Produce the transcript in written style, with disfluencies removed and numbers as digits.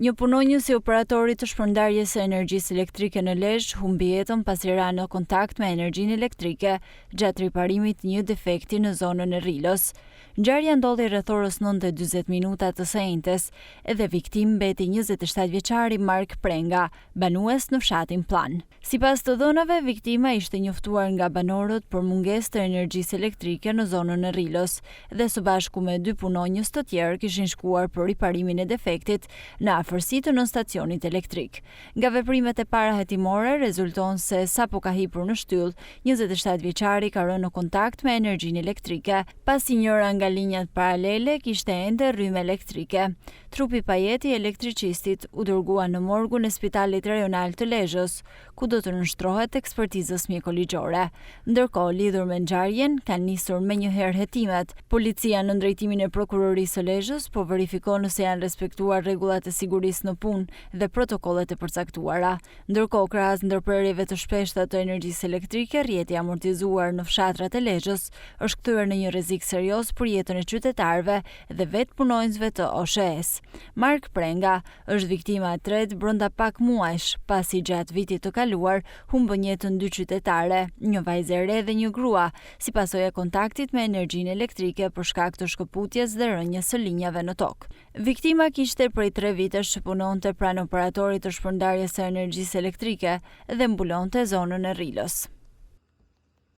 Një punonjës i operatorit të shpërndarjes së energjisë elektrike në Lezhë humbi jetën pasi ra në kontakt me energjinë elektrike gjatë riparimit të një defekti në zonën e Rilos. Ngjarja ndodhi rreth orës 9:40 të së njëjtës edhe viktimë mbeti 27 vjeçari Mark Prenga, banues në fshatin Plan. Sipas të dhënave, viktima ishte njoftuar nga banorët për mungesë të energjisë elektrike në zonën e Rilos dhe së bashku me 2 punonjës të tjerë kishin shkuar për riparimin e defektit në afërsi të nën stacionit elektrik. Nga veprimet e para hetimore rezulton se sapo ka hipur në shtyllë, 27 vjeçari ka rënë në kontakt me energjinë elektrike, pasi njëra nga linjat paralele kishte ende rrymë elektrike. Trupi pa jetë i elektricistit u dërgua në morgun e Spitalit Rajonal të Lezhës, ku do të nënshtrohet ekspertizës mjekoligjore. Ndërkohë, lidhur me ngjarjen, kanë nisur menjëherë hetimet. Policia në drejtimin e prokurorisë së Lezhës po verifikon nëse janë respektuar rregullat e sigurisë në punë dhe protokollet e përcaktuara. Ndërkohë, krahas ndërprerjeve të shpeshta të energjisë elektrike, rrjeti amortizuar në fshatrat e Lezhës është kthyer në një rrezik serioz për jetën e qytetarëve dhe vetë punonjësve të OSHE-s. Mark Prenga është viktima e tretë brenda pak muajsh, pasi gjatë vitit të kaluar humbën jetën 2 qytetare, një vajzë e re dhe një grua, si pasojë e kontaktit me energjinë elektrike për shkak të shkëputjes dhe rënjes së linjave në tokë. Viktima kishte prej 3 vitesh që punonte pranë operatorit të shpërndarjes së energjisë elektrike dhe mbulonte zonën e Rilos.